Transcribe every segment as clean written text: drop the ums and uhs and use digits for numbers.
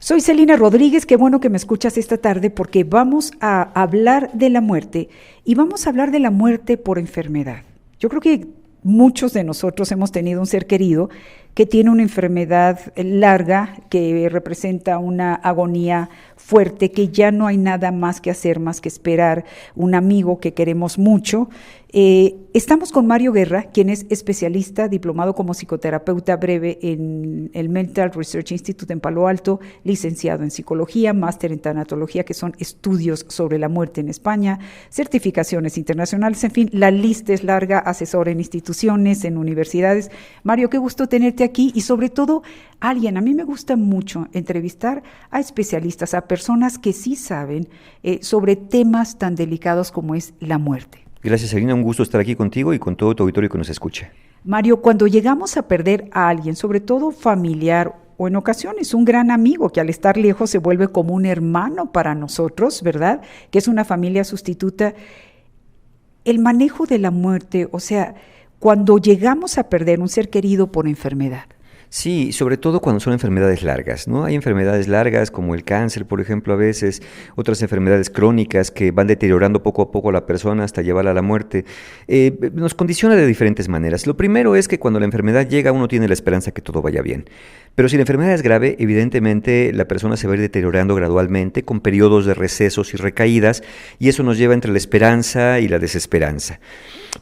Soy Celina Rodríguez, qué bueno que me escuchas esta tarde porque vamos a hablar de la muerte y vamos a hablar de la muerte por enfermedad. Yo creo que muchos de nosotros hemos tenido un ser querido que tiene una enfermedad larga, que representa una agonía fuerte, que ya no hay nada más que hacer, más que esperar un amigo que queremos mucho. Estamos con Mario Guerra, quien es especialista, diplomado como psicoterapeuta breve en el Mental Research Institute en Palo Alto, licenciado en psicología, máster en tanatología, que son estudios sobre la muerte en España, certificaciones internacionales, en fin, la lista es larga, asesor en instituciones, en universidades. Mario, qué gusto tenerte aquí y sobre todo a mí me gusta mucho entrevistar a especialistas, a personas que sí saben sobre temas tan delicados como es la muerte. Gracias, Selina, un gusto estar aquí contigo y con todo tu auditorio que nos escucha. Mario, cuando llegamos a perder a alguien, sobre todo familiar o en ocasiones un gran amigo que al estar lejos se vuelve como un hermano para nosotros, ¿verdad? Que es una familia sustituta. El manejo de la muerte, o sea, cuando llegamos a perder un ser querido por enfermedad. Sí, sobre todo cuando son enfermedades largas, ¿no? Hay enfermedades largas como el cáncer, por ejemplo, a veces, otras enfermedades crónicas que van deteriorando poco a poco a la persona hasta llevarla a la muerte. Nos condiciona de diferentes maneras. Lo primero es que cuando la enfermedad llega uno tiene la esperanza que todo vaya bien. Pero si la enfermedad es grave, evidentemente la persona se va a ir deteriorando gradualmente con periodos de recesos y recaídas y eso nos lleva entre la esperanza y la desesperanza.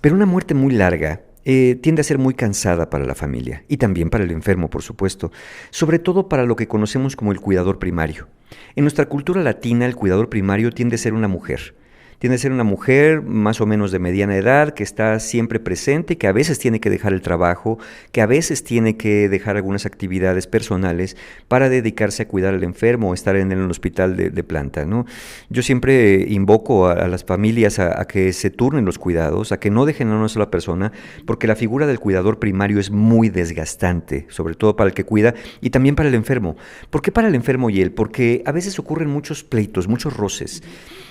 Pero una muerte muy larga tiende a ser muy cansada para la familia y también para el enfermo, por supuesto, sobre todo para lo que conocemos como el cuidador primario. En nuestra cultura latina, el cuidador primario tiende a ser una mujer. Tiende a ser una mujer más o menos de mediana edad, que está siempre presente, que a veces tiene que dejar el trabajo, que a veces tiene que dejar algunas actividades personales para dedicarse a cuidar al enfermo o estar en el hospital de planta, ¿no? Yo siempre invoco a las familias a que se turnen los cuidados, a que no dejen a una sola persona, porque la figura del cuidador primario es muy desgastante, sobre todo para el que cuida y también para el enfermo. ¿Por qué para el enfermo y él? Porque a veces ocurren muchos pleitos, muchos roces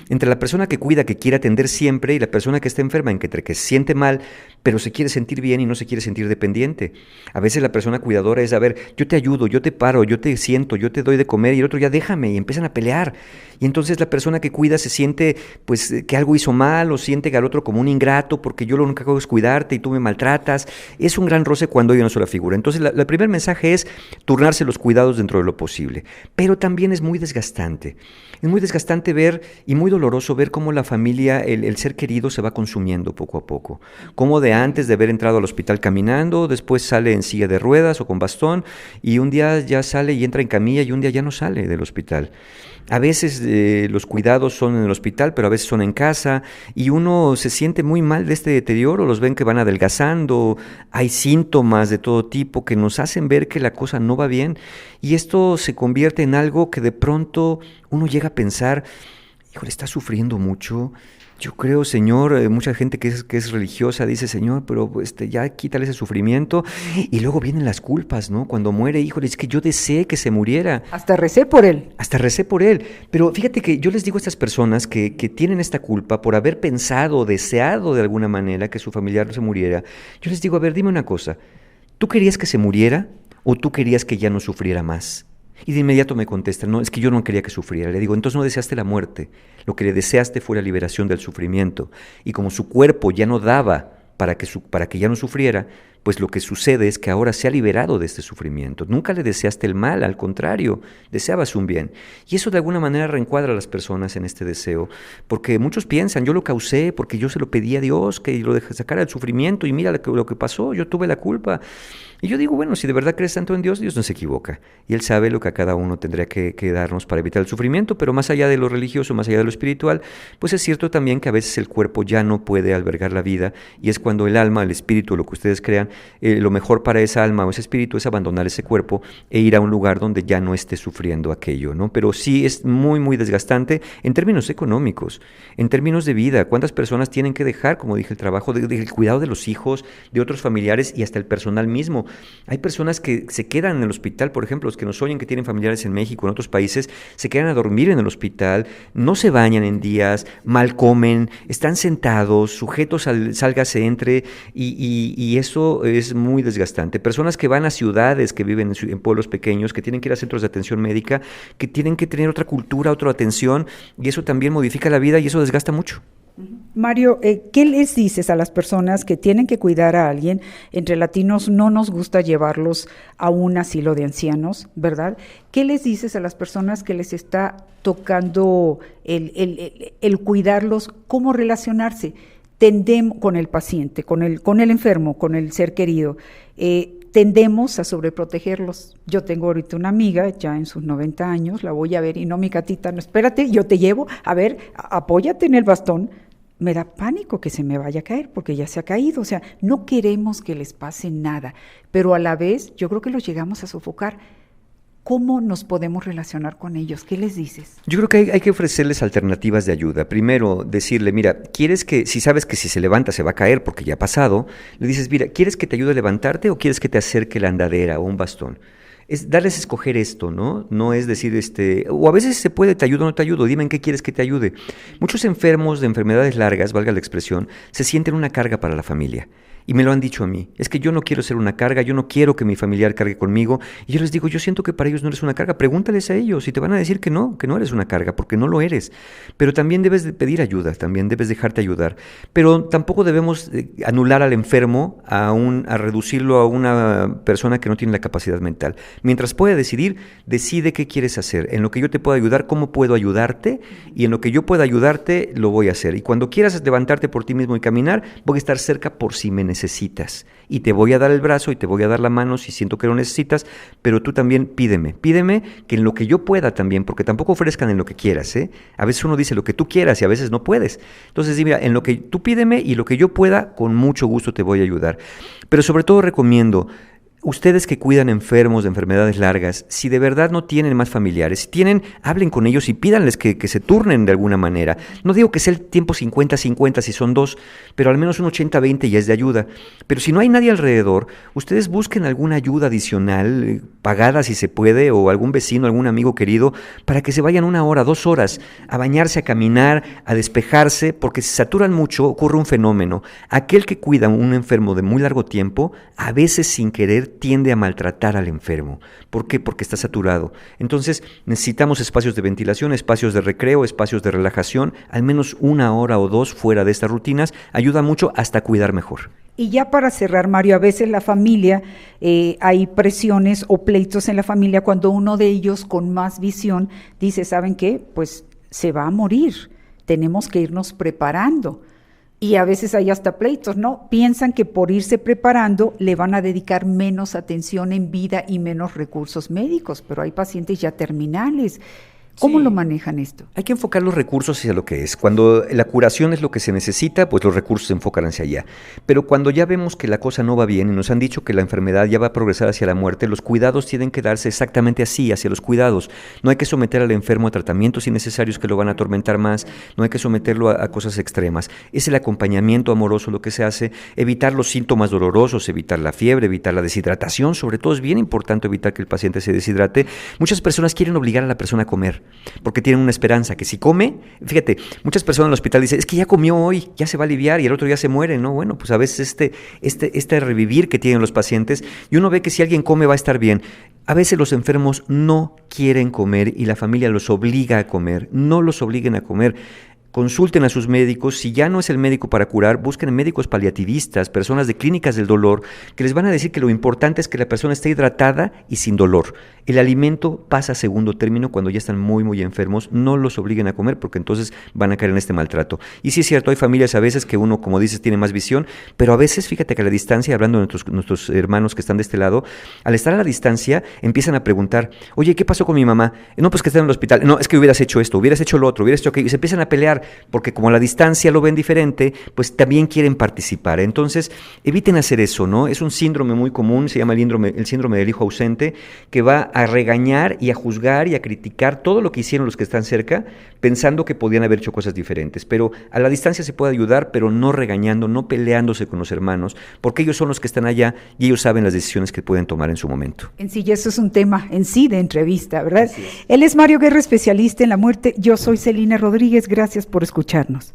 entre la persona que cuida, que quiere atender siempre, y la persona que está enferma, entre que se siente mal, pero se quiere sentir bien y no se quiere sentir dependiente. A veces la persona cuidadora es, a ver, yo te ayudo, yo te paro, yo te siento, yo te doy de comer, y el otro ya déjame, y empiezan a pelear. Y entonces la persona que cuida se siente pues que algo hizo mal, o siente que al otro como un ingrato, porque yo lo único que hago es cuidarte y tú me maltratas. Es un gran roce cuando hay una sola figura. Entonces el primer mensaje es turnarse los cuidados dentro de lo posible. Pero también es muy desgastante. Es muy desgastante ver y muy doloroso ver cómo la familia, el ser querido se va consumiendo poco a poco. Cómo de antes de haber entrado al hospital caminando, después sale en silla de ruedas o con bastón y un día ya sale y entra en camilla y un día ya no sale del hospital. A veces los cuidados son en el hospital, pero a veces son en casa y uno se siente muy mal de este deterioro, los ven que van adelgazando, hay síntomas de todo tipo que nos hacen ver que la cosa no va bien y esto se convierte en algo que de pronto uno llega a pensar, híjole, está sufriendo mucho. Yo creo, Señor, mucha gente que es religiosa dice, Señor, pero ya quítale ese sufrimiento. Y luego vienen las culpas, ¿no? Cuando muere, híjole, es que yo deseé que se muriera. Hasta recé por él. Hasta recé por él. Pero fíjate que yo les digo a estas personas que tienen esta culpa por haber pensado, deseado de alguna manera que su familiar no se muriera. Yo les digo, a ver, dime una cosa. ¿Tú querías que se muriera o tú querías que ya no sufriera más? Y de inmediato me contestan, no, es que yo no quería que sufriera. Le digo, entonces no deseaste la muerte. Lo que le deseaste fue la liberación del sufrimiento. Y como su cuerpo ya no daba para que ya no sufriera, pues lo que sucede es que ahora se ha liberado de este sufrimiento. Nunca le deseaste el mal, al contrario, deseabas un bien. Y eso de alguna manera reencuadra a las personas en este deseo, porque muchos piensan, yo lo causé porque yo se lo pedí a Dios, que lo sacara del sufrimiento, y mira lo que pasó, yo tuve la culpa. Y yo digo, bueno, si de verdad crees tanto en Dios, Dios no se equivoca. Y Él sabe lo que a cada uno tendría que darnos para evitar el sufrimiento, pero más allá de lo religioso, más allá de lo espiritual, pues es cierto también que a veces el cuerpo ya no puede albergar la vida, y es cuando el alma, el espíritu, lo que ustedes crean, lo mejor para esa alma o ese espíritu es abandonar ese cuerpo e ir a un lugar donde ya no esté sufriendo aquello, ¿no? Pero sí es muy, muy desgastante en términos económicos, en términos de vida. ¿Cuántas personas tienen que dejar, como dije, el trabajo, el cuidado de los hijos, de otros familiares y hasta el personal mismo? Hay personas que se quedan en el hospital, por ejemplo, los que nos oyen que tienen familiares en México, en otros países, se quedan a dormir en el hospital, no se bañan en días, mal comen, están sentados, sujetos al sálgase, entre, y eso es muy desgastante. Personas que van a ciudades, que viven en pueblos pequeños, que tienen que ir a centros de atención médica, que tienen que tener otra cultura, otra atención, y eso también modifica la vida y eso desgasta mucho. Mario, ¿qué les dices a las personas que tienen que cuidar a alguien? Entre latinos no nos gusta llevarlos a un asilo de ancianos, ¿verdad? ¿Qué les dices a las personas que les está tocando el cuidarlos? ¿Cómo relacionarse? Tendemos con el paciente, con el enfermo, con el ser querido. Tendemos a sobreprotegerlos. Yo tengo ahorita una amiga, ya en sus 90 años, la voy a ver y no, mi gatita, no, espérate, yo te llevo, a ver, apóyate en el bastón. Me da pánico que se me vaya a caer porque ya se ha caído. O sea, no queremos que les pase nada, pero a la vez yo creo que los llegamos a sofocar. ¿Cómo nos podemos relacionar con ellos? ¿Qué les dices? Yo creo que hay que ofrecerles alternativas de ayuda. Primero, decirle, mira, ¿quieres que, si sabes que si se levanta se va a caer porque ya ha pasado, le dices, mira, ¿quieres que te ayude a levantarte o quieres que te acerque la andadera o un bastón? Es darles a escoger esto, ¿no? No es decir, o a veces se puede, te ayudo o no te ayudo, dime en qué quieres que te ayude. Muchos enfermos de enfermedades largas, valga la expresión, se sienten una carga para la familia. Y me lo han dicho a mí, es que yo no quiero ser una carga, yo no quiero que mi familiar cargue conmigo. Y yo les digo, yo siento que para ellos no eres una carga, pregúntales a ellos y te van a decir que no eres una carga, porque no lo eres. Pero también debes de pedir ayuda, también debes dejarte ayudar. Pero tampoco debemos anular al enfermo, a reducirlo a una persona que no tiene la capacidad mental. Mientras pueda decidir, decide qué quieres hacer. En lo que yo te pueda ayudar, cómo puedo ayudarte, y en lo que yo pueda ayudarte, lo voy a hacer. Y cuando quieras levantarte por ti mismo y caminar, voy a estar cerca por si me necesitas. Y te voy a dar el brazo y te voy a dar la mano si siento que lo necesitas, pero tú también pídeme que en lo que yo pueda también, porque tampoco ofrezcan en lo que quieras, ¿eh? A veces uno dice lo que tú quieras y a veces no puedes. Entonces, mira, en lo que tú pídeme y lo que yo pueda, con mucho gusto te voy a ayudar. Pero sobre todo recomiendo, ustedes que cuidan enfermos de enfermedades largas, si de verdad no tienen más familiares, si tienen, hablen con ellos y pídanles que se turnen de alguna manera. No digo que sea el tiempo 50-50 si son dos, pero al menos un 80-20 ya es de ayuda. Pero si no hay nadie alrededor, ustedes busquen alguna ayuda adicional, pagada si se puede, o algún vecino, algún amigo querido, para que se vayan 1 hora, 2 horas, a bañarse, a caminar, a despejarse, porque si se saturan mucho, ocurre un fenómeno. Aquel que cuida a un enfermo de muy largo tiempo, a veces sin querer, tiende a maltratar al enfermo. ¿Por qué? Porque está saturado. Entonces necesitamos espacios de ventilación, espacios de recreo, espacios de relajación, al menos 1 hora o 2 fuera de estas rutinas, ayuda mucho hasta cuidar mejor. Y ya para cerrar, Mario, a veces la familia, hay presiones o pleitos en la familia cuando uno de ellos con más visión dice, ¿saben qué? Pues se va a morir, tenemos que irnos preparando. Y a veces hay hasta pleitos, ¿no? Piensan que por irse preparando le van a dedicar menos atención en vida y menos recursos médicos, pero hay pacientes ya terminales. ¿Cómo lo manejan esto? Hay que enfocar los recursos hacia lo que es. Cuando la curación es lo que se necesita, pues los recursos se enfocan hacia allá. Pero cuando ya vemos que la cosa no va bien y nos han dicho que la enfermedad ya va a progresar hacia la muerte, los cuidados tienen que darse exactamente así, hacia los cuidados. No hay que someter al enfermo a tratamientos innecesarios que lo van a atormentar más, no hay que someterlo a cosas extremas. Es el acompañamiento amoroso lo que se hace, evitar los síntomas dolorosos, evitar la fiebre, evitar la deshidratación. Sobre todo es bien importante evitar que el paciente se deshidrate. Muchas personas quieren obligar a la persona a comer, porque tienen una esperanza que si come, fíjate, muchas personas en el hospital dicen, es que ya comió hoy, ya se va a aliviar y el otro día se muere, ¿no? Bueno, pues a veces este revivir que tienen los pacientes, y uno ve que si alguien come va a estar bien. A veces los enfermos no quieren comer y la familia los obliga a comer, no los obliguen a comer. Consulten a sus médicos, si ya no es el médico para curar, busquen médicos paliativistas, personas de clínicas del dolor, que les van a decir que lo importante es que la persona esté hidratada y sin dolor. El alimento pasa a segundo término cuando ya están muy, muy enfermos, no los obliguen a comer porque entonces van a caer en este maltrato. Y sí es cierto, hay familias a veces que uno, como dices, tiene más visión, pero a veces, fíjate que a la distancia, hablando de nuestros hermanos que están de este lado, al estar a la distancia, empiezan a preguntar, oye, ¿qué pasó con mi mamá? No, pues que está en el hospital, no, es que hubieras hecho esto, hubieras hecho lo otro, hubieras hecho aquello, y se empiezan a pelear. porque como a la distancia lo ven diferente, pues también quieren participar. Entonces, eviten hacer eso, ¿no? Es un síndrome muy común, se llama el síndrome del hijo ausente, que va a regañar y a juzgar y a criticar todo lo que hicieron los que están cerca, pensando que podían haber hecho cosas diferentes. Pero a la distancia se puede ayudar, pero no regañando, no peleándose con los hermanos, porque ellos son los que están allá y ellos saben las decisiones que pueden tomar en su momento. En sí, eso es un tema en sí de entrevista, ¿verdad? Él es Mario Guerra, especialista en la muerte. Yo soy Celina Rodríguez. Gracias por escucharnos.